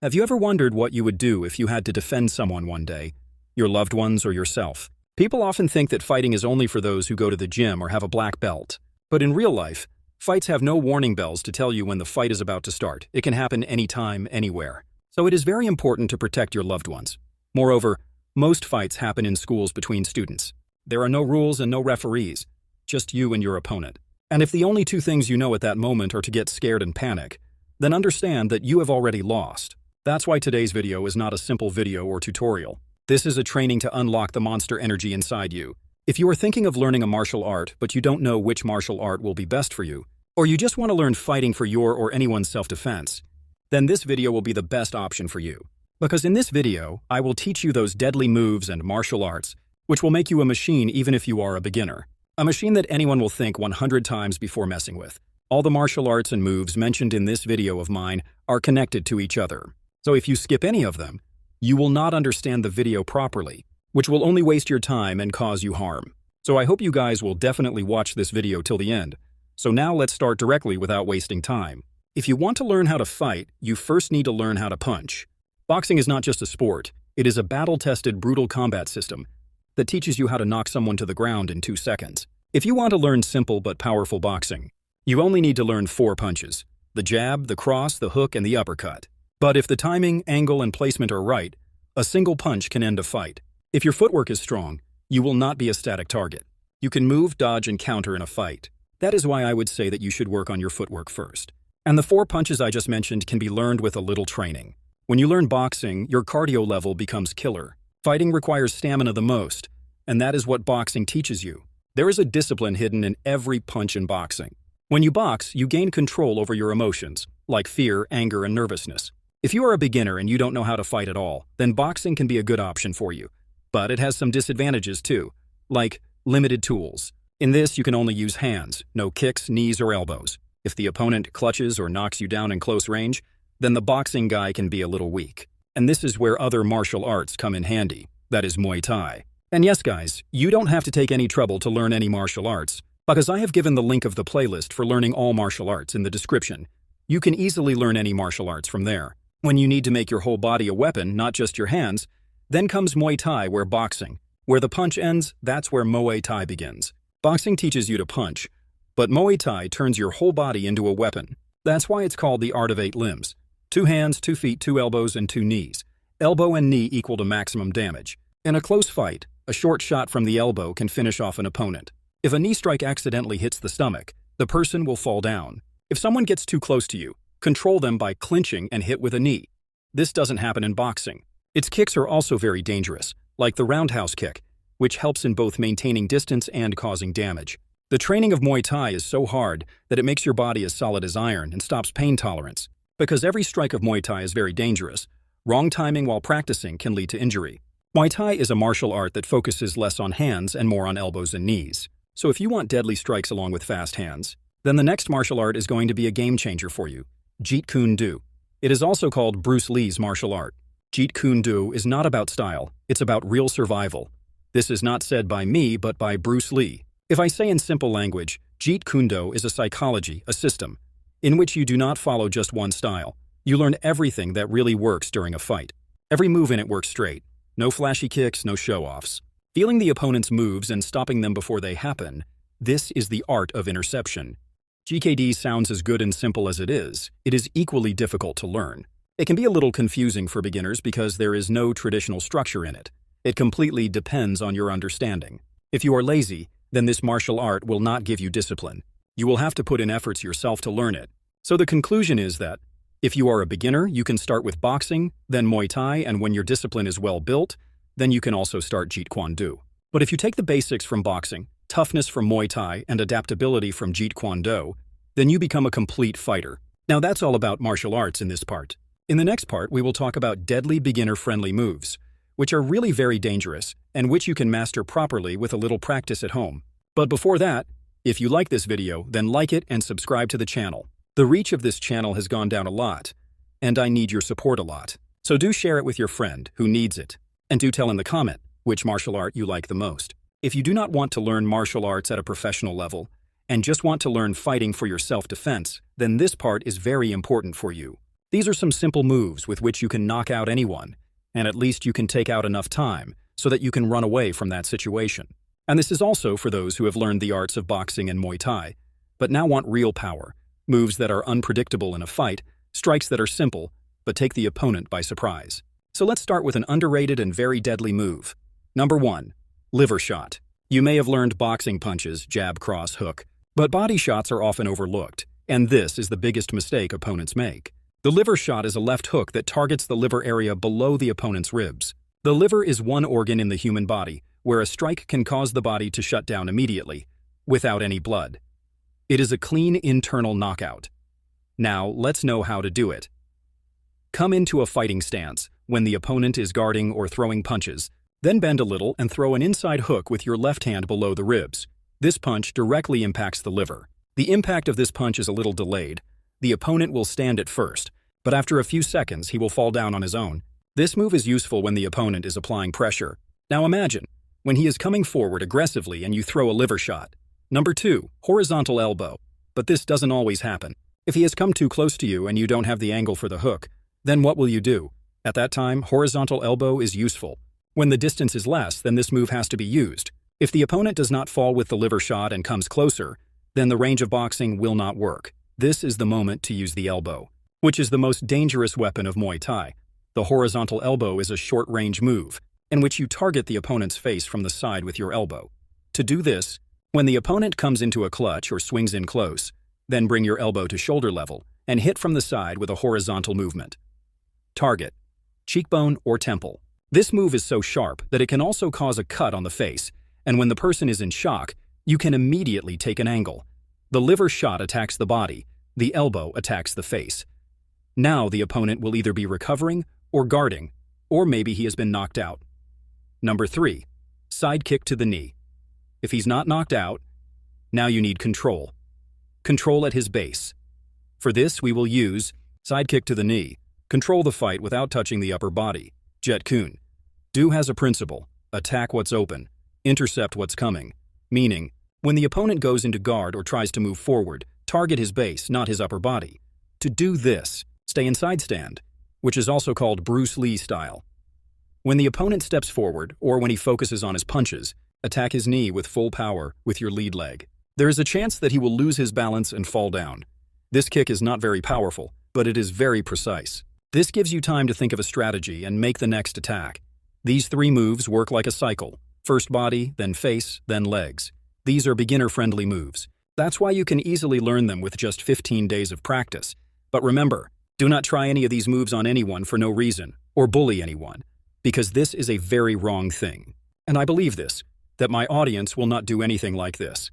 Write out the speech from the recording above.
Have you ever wondered what you would do if you had to defend someone one day, your loved ones or yourself? People often think that fighting is only for those who go to the gym or have a black belt. But in real life, fights have no warning bells to tell you when the fight is about to start. It can happen anytime, anywhere. So it is very important to protect your loved ones. Moreover, most fights happen in schools between students. There are no rules and no referees, just you and your opponent. And if the only two things you know at that moment are to get scared and panic, then understand that you have already lost. That's why today's video is not a simple video or tutorial. This is a training to unlock the monster energy inside you. If you are thinking of learning a martial art, but you don't know which martial art will be best for you, or you just want to learn fighting for your or anyone's self-defense, then this video will be the best option for you. Because in this video, I will teach you those deadly moves and martial arts, which will make you a machine even if you are a beginner. A machine that anyone will think 100 times before messing with. All the martial arts and moves mentioned in this video of mine are connected to each other. So if you skip any of them, you will not understand the video properly, which will only waste your time and cause you harm. So I hope you guys will definitely watch this video till the end. So now let's start directly without wasting time. If you want to learn how to fight, you first need to learn how to punch. Boxing is not just a sport, it is a battle-tested, brutal combat system that teaches you how to knock someone to the ground in 2 seconds. If you want to learn simple but powerful boxing, you only need to learn 4 punches: the jab, the cross, the hook, and the uppercut. But if the timing, angle, and placement are right, a single punch can end a fight. If your footwork is strong, you will not be a static target. You can move, dodge, and counter in a fight. That is why I would say that you should work on your footwork first. And the 4 punches I just mentioned can be learned with a little training. When you learn boxing, your cardio level becomes killer. Fighting requires stamina the most, and that is what boxing teaches you. There is a discipline hidden in every punch in boxing. When you box, you gain control over your emotions, like fear, anger, and nervousness. If you are a beginner and you don't know how to fight at all, then boxing can be a good option for you. But it has some disadvantages too, like limited tools. In this, you can only use hands, no kicks, knees, or elbows. If the opponent clutches or knocks you down in close range, then the boxing guy can be a little weak. And this is where other martial arts come in handy, that is Muay Thai. And yes guys, you don't have to take any trouble to learn any martial arts, because I have given the link of the playlist for learning all martial arts in the description. You can easily learn any martial arts from there. When you need to make your whole body a weapon, not just your hands, then comes Muay Thai, where the punch ends, that's where Muay Thai begins. Boxing teaches you to punch, but Muay Thai turns your whole body into a weapon. That's why it's called the art of 8 limbs. 2 hands, 2 feet, 2 elbows, and 2 knees. Elbow and knee equal to maximum damage. In a close fight, a short shot from the elbow can finish off an opponent. If a knee strike accidentally hits the stomach, the person will fall down. If someone gets too close to you, control them by clinching and hit with a knee. This doesn't happen in boxing. Its kicks are also very dangerous, like the roundhouse kick, which helps in both maintaining distance and causing damage. The training of Muay Thai is so hard that it makes your body as solid as iron and stops pain tolerance. Because every strike of Muay Thai is very dangerous, wrong timing while practicing can lead to injury. Muay Thai is a martial art that focuses less on hands and more on elbows and knees. So if you want deadly strikes along with fast hands, then the next martial art is going to be a game changer for you: Jeet Kune Do. It is also called Bruce Lee's martial art. Jeet Kune Do is not about style, it's about real survival. This is not said by me, but by Bruce Lee. If I say in simple language, Jeet Kune Do is a psychology, a system, in which you do not follow just one style. You learn everything that really works during a fight. Every move in it works straight. No flashy kicks, no show-offs. Feeling the opponent's moves and stopping them before they happen, this is the art of interception. GKD sounds as good and simple as it is equally difficult to learn. It can be a little confusing for beginners because there is no traditional structure in it. It completely depends on your understanding. If you are lazy, then this martial art will not give you discipline. You will have to put in efforts yourself to learn it. So the conclusion is that if you are a beginner, you can start with boxing, then Muay Thai, and when your discipline is well built, then you can also start Jeet Kune Do. But if you take the basics from boxing, toughness from Muay Thai, and adaptability from Jeet Kune Do, then you become a complete fighter. Now that's all about martial arts in this part. In the next part, we will talk about deadly beginner-friendly moves, which are really very dangerous, and which you can master properly with a little practice at home. But before that, if you like this video, then like it and subscribe to the channel. The reach of this channel has gone down a lot, and I need your support a lot. So do share it with your friend who needs it. And do tell in the comment which martial art you like the most. If you do not want to learn martial arts at a professional level, and just want to learn fighting for your self-defense, then this part is very important for you. These are some simple moves with which you can knock out anyone, and at least you can take out enough time so that you can run away from that situation. And this is also for those who have learned the arts of boxing and Muay Thai, but now want real power, moves that are unpredictable in a fight, strikes that are simple, but take the opponent by surprise. So let's start with an underrated and very deadly move. Number 1. Liver shot. You may have learned boxing punches, jab, cross, hook, but body shots are often overlooked, and this is the biggest mistake opponents make. The liver shot is a left hook that targets the liver area below the opponent's ribs. The liver is one organ in the human body where a strike can cause the body to shut down immediately, without any blood. It is a clean internal knockout. Now, let's know how to do it. Come into a fighting stance when the opponent is guarding or throwing punches, then bend a little and throw an inside hook with your left hand below the ribs. This punch directly impacts the liver. The impact of this punch is a little delayed. The opponent will stand at first, but after a few seconds he will fall down on his own. This move is useful when the opponent is applying pressure. Now imagine, when he is coming forward aggressively and you throw a liver shot. Number 2, horizontal elbow. But this doesn't always happen. If he has come too close to you and you don't have the angle for the hook, then what will you do? At that time, horizontal elbow is useful. When the distance is less, then this move has to be used. If the opponent does not fall with the liver shot and comes closer, then the range of boxing will not work. This is the moment to use the elbow, which is the most dangerous weapon of Muay Thai. The horizontal elbow is a short-range move, in which you target the opponent's face from the side with your elbow. To do this, when the opponent comes into a clutch or swings in close, then bring your elbow to shoulder level and hit from the side with a horizontal movement. Target: cheekbone or temple. This move is so sharp that it can also cause a cut on the face, and when the person is in shock, you can immediately take an angle. The liver shot attacks the body, the elbow attacks the face. Now the opponent will either be recovering or guarding, or maybe he has been knocked out. Number 3, side kick to the knee. If he's not knocked out, now you need control. Control at his base. For this, we will use side kick to the knee. Control the fight without touching the upper body. Jeet Kune Do has a principle: attack what's open, intercept what's coming. Meaning, when the opponent goes into guard or tries to move forward, target his base, not his upper body. To do this, stay in side stand, which is also called Bruce Lee style. When the opponent steps forward, or when he focuses on his punches, attack his knee with full power with your lead leg. There is a chance that he will lose his balance and fall down. This kick is not very powerful, but it is very precise. This gives you time to think of a strategy and make the next attack. These 3 moves work like a cycle: first body, then face, then legs. These are beginner-friendly moves. That's why you can easily learn them with just 15 days of practice. But remember, do not try any of these moves on anyone for no reason, or bully anyone, because this is a very wrong thing. And I believe this, that my audience will not do anything like this.